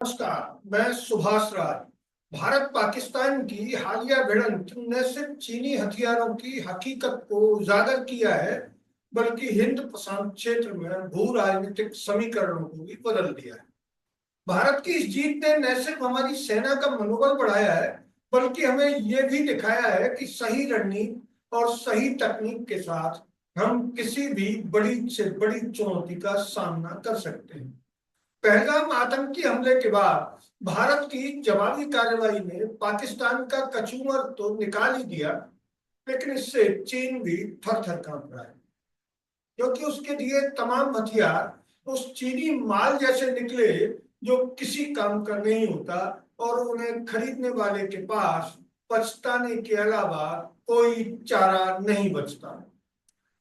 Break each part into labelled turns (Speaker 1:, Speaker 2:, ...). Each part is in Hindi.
Speaker 1: नमस्कार, मैं सुभाष राय। भारत पाकिस्तान की हालिया भिड़ंत न सिर्फ चीनी हथियारों की हकीकत को उजागर किया है, बल्कि हिंद प्रशांत क्षेत्र में भू राजनीतिक समीकरणों को भी बदल दिया है। भारत की इस जीत ने न सिर्फ हमारी सेना का मनोबल बढ़ाया है, बल्कि हमें यह भी दिखाया है कि सही रणनीति और सही तकनीक के साथ हम किसी भी बड़ी से बड़ी चुनौती का सामना कर सकते हैं। पहलगाम आतंकी हमले के बाद भारत की जवाबी कार्रवाई ने पाकिस्तान का कचूमर तो निकाल ही दिया, लेकिन इससे चीन भी थर थर कांप रहा है, क्योंकि उसके दिए तमाम हथियार उस चीनी माल जैसे निकले जो किसी काम का नहीं होता और उन्हें खरीदने वाले के पास पछताने के अलावा कोई चारा नहीं बचता।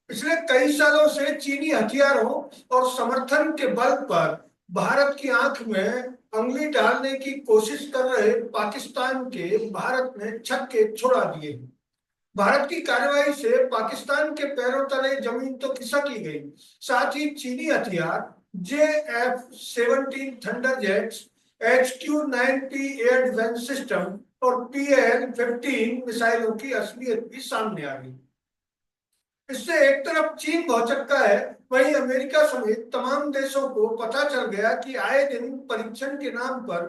Speaker 1: पिछले कई सालों से चीनी हथियारों और समर्थन के बल पर भारत की आंख में उंगली डालने की कोशिश कर रहे पाकिस्तान के भारत ने छक्के छुड़ा दिए। भारत की कार्रवाई से पाकिस्तान के पैरों तले जमीन तो खिसक ही गई, साथ ही चीनी हथियार JF-17 thunder jets, HQ-9P air defence system और PAL-15 मिसाइलों की असलियत भी सामने आ गई। इससे एक तरफ चीन भौचक्का है, वहीं अमेरिका समेत तमाम देशों को पता चल गया कि आए दिन परीक्षण के नाम पर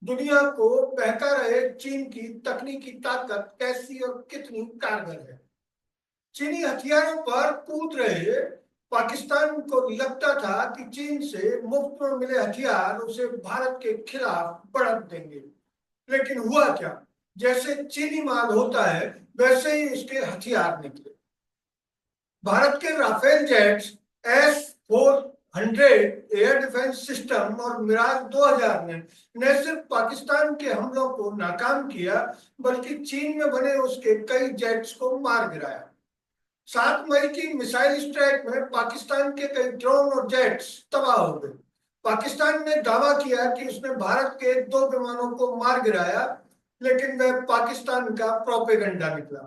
Speaker 1: दुनिया को बहका रहे चीन की तकनीकी ताकत कैसी और कितनी कारगर है। चीनी हथियारों पर कूद रहे पाकिस्तान को लगता था कि चीन से मुफ्त में मिले हथियार उसे भारत के खिलाफ बढ़त देंगे, लेकिन हुआ क्या? जैसे चीनी माल होता है, वैसे ही उसके हथियार निकले। भारत के Rafale jets, S-400 air defence system और मिराज 2000 ने न सिर्फ पाकिस्तान के हमलों को नाकाम किया, बल्कि चीन में बने उसके कई जेट्स को मार गिराया। 7 मई की मिसाइल स्ट्राइक में पाकिस्तान के कई ड्रोन और जेट्स तबाह हो गए। पाकिस्तान ने दावा किया कि उसने भारत के 2 विमानों को मार गिराया, लेकिन वह पाकिस्तान का प्रोपेगेंडा निकला।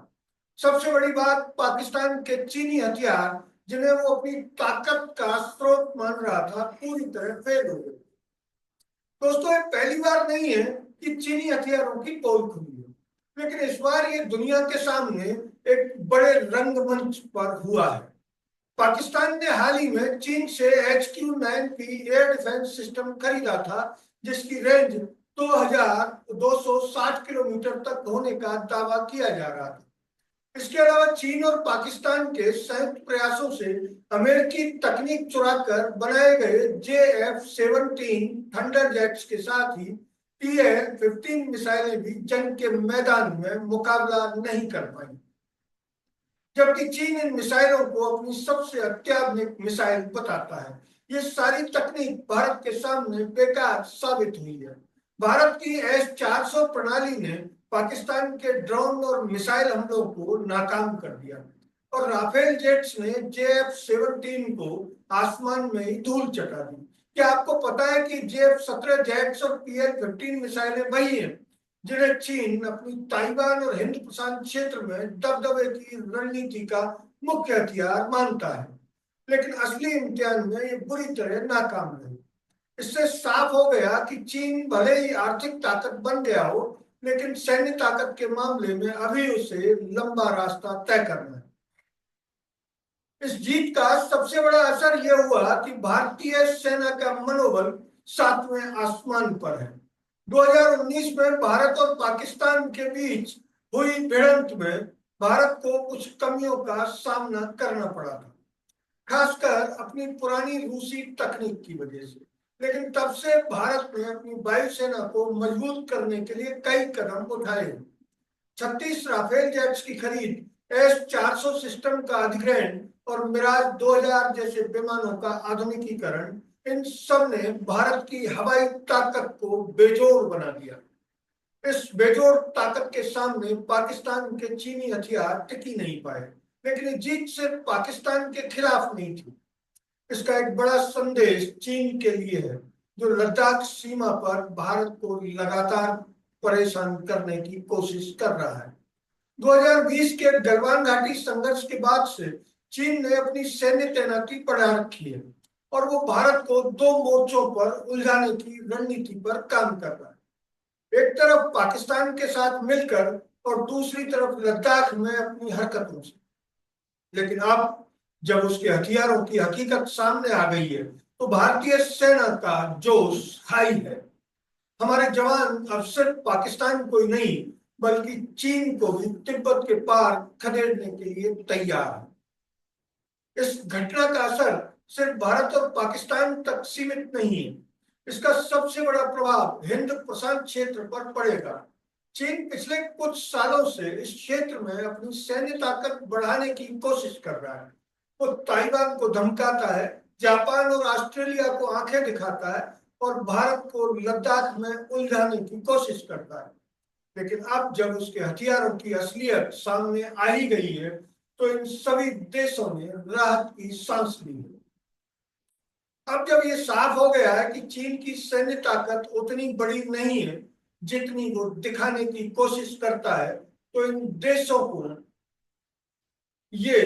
Speaker 1: सबसे बड़ी बात, पाकिस्तान के चीनी हथियार, जिन्हें वो अपनी ताकत का स्रोत मान रहा था, पूरी तरह फेल हो गए। दोस्तों, ये पहली बार नहीं है कि चीनी हथियारों की पोल खुली है, लेकिन इस बार ये दुनिया के सामने एक बड़े रंगमंच पर हुआ है। पाकिस्तान ने हाल ही में चीन से HQ-9P एयर डिफेंस सिस्टम खरीदा था, जिसकी रेंज 2260 किलोमीटर तक होने का दावा किया जा रहा था। इसके अलावा चीन और पाकिस्तान के संयुक्त प्रयासों से अमेरिकी तकनीक चुराकर बनाए गए JF-17 थंडर जेट्स के साथ ही PAL-15 मिसाइलें भी जंग के मैदान में मुकाबला नहीं कर पाई, जबकि चीन इन मिसाइलों को अपनी सबसे अत्याधुनिक मिसाइल बताता है। ये सारी तकनीक भारत के सामने बेकार साबित हुई है। भारत की S-400 प्रणाली ने पाकिस्तान के ड्रोन और मिसाइल हमलों को नाकाम कर दिया, और राफेल जेट्स ने JF-17 को आसमान में ही धूल चटा दी। क्या आपको पता है कि JF-17 जेट्स और PAL-15 मिसाइलें वही हैं जिन्हें चीन अपनी ताइवान और हिंद प्रशांत क्षेत्र में दबदबे की रणनीति का मुख्य हथियार मानता है, लेकिन असली इम्तिहान में ये बुरी तरह नाकाम रहे। इससे साफ हो गया कि चीन भले ही आर्थिक ताकत बन गया हो, लेकिन सैन्य ताकत के मामले में अभी उसे लंबा रास्ता तय करना है। इस जीत का सबसे बड़ा असर यह हुआ कि भारतीय सेना का मनोबल 7वें आसमान पर है। 2019 में भारत और पाकिस्तान के बीच हुई भिड़ंत में भारत को कुछ कमियों का सामना करना पड़ा था, खासकर अपनी पुरानी रूसी तकनीक की वजह से। लेकिन तब से भारत ने अपनी वायुसेना को मजबूत करने के लिए कई कदम उठाए। 36 राफेल जेट्स की खरीद, S-400 सिस्टम का अधिग्रहण और मिराज 2000 जैसे विमानों का आधुनिकीकरण, इन सब ने भारत की हवाई ताकत को बेजोड़ बना दिया। इस बेजोड़ ताकत के सामने पाकिस्तान के चीनी हथियार टिक ही नहीं पाए, लेकिन ये जीत सिर्फ पाकिस्तान के खिलाफ नहीं थी। इसका एक बड़ा संदेश चीन के लिए है, जो लद्दाख सीमा पर भारत को लगातार परेशान करने की कोशिश कर रहा है। 2020 के गलवान घाटी संघर्ष के बाद से चीन ने अपनी सैन्य तैनाती बढ़ा रखी है और वो भारत को दो मोर्चों पर उलझाने की रणनीति पर काम कर रहा है। एक तरफ पाकिस्तान के साथ मिलकर और दूसरी तरफ लद्दाख में अपनी हरकतों से। लेकिन अब जब उसके हथियारों की हकीकत सामने आ गई है तो भारतीय सेना का जोश हाई है। हमारे जवान अब सिर्फ पाकिस्तान को ही नहीं बल्कि चीन को भी तिब्बत के पार खदेड़ने के लिए तैयार है। इस घटना का असर सिर्फ भारत और पाकिस्तान तक सीमित नहीं है। इसका सबसे बड़ा प्रभाव हिंद प्रशांत क्षेत्र पर पड़ेगा। चीन पिछले कुछ सालों से इस क्षेत्र में अपनी सैन्य ताकत बढ़ाने की कोशिश कर रहा है। वो ताइवान को धमकाता है, जापान और ऑस्ट्रेलिया को आंखें दिखाता है और भारत को लद्दाख में उलझाने की कोशिश करता है। लेकिन अब जब उसके हथियारों की असलियत सामने आ ही गई है तो इन सभी देशों ने राहत की सांस ली है। अब जब ये साफ हो गया है कि चीन की सैन्य ताकत उतनी बड़ी नहीं है जितनी वो दिखाने की कोशिश करता है, तो इन देशों को ये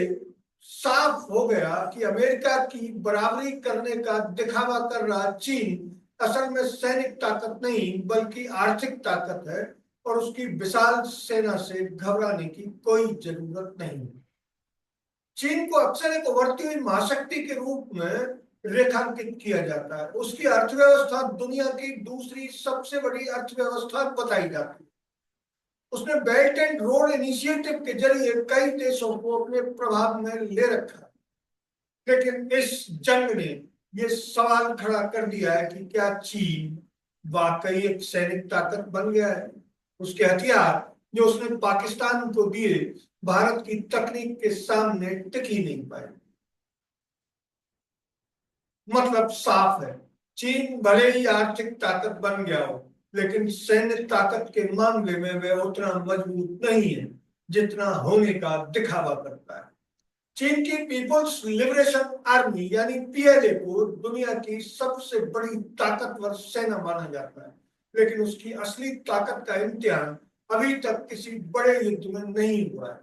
Speaker 1: साफ हो गया कि अमेरिका की बराबरी करने का दिखावा कर रहा चीन असल में सैनिक ताकत नहीं बल्कि आर्थिक ताकत है और उसकी विशाल सेना से घबराने की कोई जरूरत नहीं। चीन को अक्सर एक उभरती हुई महाशक्ति के रूप में रेखांकित किया जाता है। उसकी अर्थव्यवस्था दुनिया की दूसरी सबसे बड़ी अर्थव्यवस्था बताई जाती है। उसने बेल्ट एंड रोड इनिशिएटिव के जरिए कई देशों को अपने प्रभाव में ले रखा है। लेकिन इस जंग ने यह सवाल खड़ा कर दिया है कि क्या चीन वाकई एक सैनिक ताकत बन गया है। उसके हथियार जो उसने पाकिस्तान को दिए भारत की तकनीक के सामने टिक ही नहीं पाए। मतलब साफ है, चीन भले ही आर्थिक ताकत बन गया हो लेकिन सैन्य ताकत के मामले में वह उतना मजबूत नहीं है जितना होने का दिखावा करता है। चीन की पीपुल्स लिबरेशन आर्मी यानी पीएलए को दुनिया की सबसे बड़ी ताकतवर सेना माना जाता है, लेकिन उसकी असली ताकत का इम्तिहान अभी तक किसी बड़े युद्ध में नहीं हुआ है।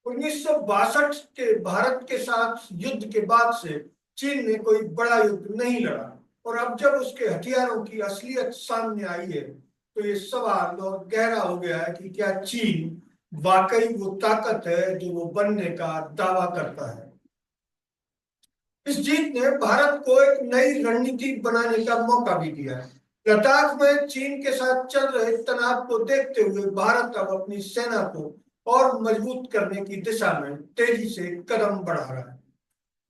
Speaker 1: 1962 के भारत के साथ युद्ध के बाद से चीन ने कोई बड़ा युद्ध नहीं लड़ा और अब जब उसके हथियारों की असलियत सामने आई है तो ये सवाल और गहरा हो गया है कि क्या चीन वाकई वो ताकत है जो वो बनने का दावा करता है। इस जीत ने भारत को एक नई रणनीति बनाने का मौका भी दिया है। लद्दाख में चीन के साथ चल रहे तनाव को देखते हुए भारत अब अपनी सेना को और मजबूत करने की दिशा में तेजी से कदम बढ़ा रहा है।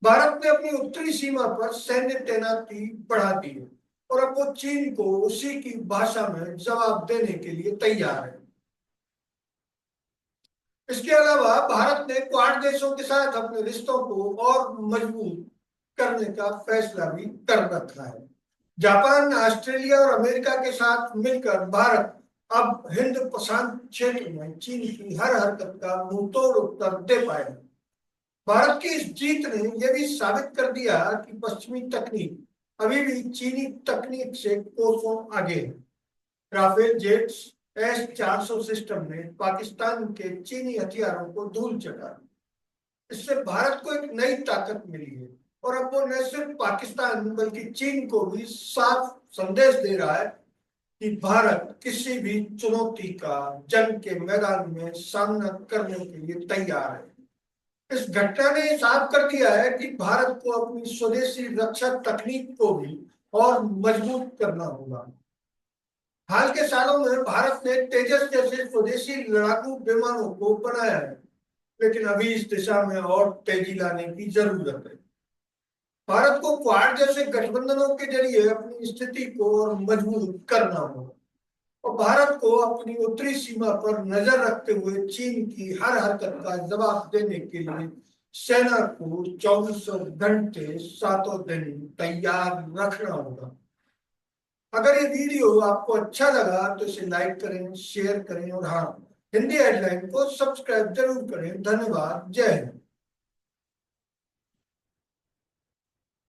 Speaker 1: भारत ने अपनी उत्तरी सीमा पर सैन्य तैनाती बढ़ा दी है और अब वो चीन को उसी की भाषा में जवाब देने के लिए तैयार है। इसके अलावा भारत ने क्वाड देशों के साथ अपने रिश्तों को और मजबूत करने का फैसला भी कर रखा है। जापान, ऑस्ट्रेलिया और अमेरिका के साथ मिलकर भारत अब हिंद प्रशांत क्षेत्र में चीन की हर हरकत का मुंहतोड़ उत्तर दे पाएगा। भारत की इस जीत ने यह भी साबित कर दिया कि पश्चिमी तकनीक अभी भी चीनी तकनीक से कोसों आगे है। राफेल जेट्स S-400 सिस्टम ने पाकिस्तान के चीनी हथियारों को धूल चटा। इससे भारत को एक नई ताकत मिली है और अब वो न सिर्फ पाकिस्तान बल्कि चीन को भी साफ संदेश दे रहा है कि भारत किसी भी चुनौती का जंग के मैदान में सामना करने के लिए तैयार है। इस घटना ने साफ कर दिया है कि भारत को अपनी स्वदेशी रक्षा तकनीक को भी और मजबूत करना होगा। हाल के सालों में भारत ने तेजस जैसे स्वदेशी लड़ाकू विमानों को बनाया है, लेकिन अभी इस दिशा में और तेजी लाने की जरूरत है। भारत को क्वाड जैसे गठबंधनों के जरिए अपनी स्थिति को और मजबूत करना होगा और भारत को अपनी उत्तरी सीमा पर नजर रखते हुए चीन की हर हरकत का जवाब देने के लिए सेना को 24 घंटे 7 दिन तैयार रखना होगा। अगर ये वीडियो आपको अच्छा लगा तो इसे लाइक करें, शेयर करें और हाँ, हिंदी हेडलाइन को सब्सक्राइब जरूर करें। धन्यवाद। जय हिंद।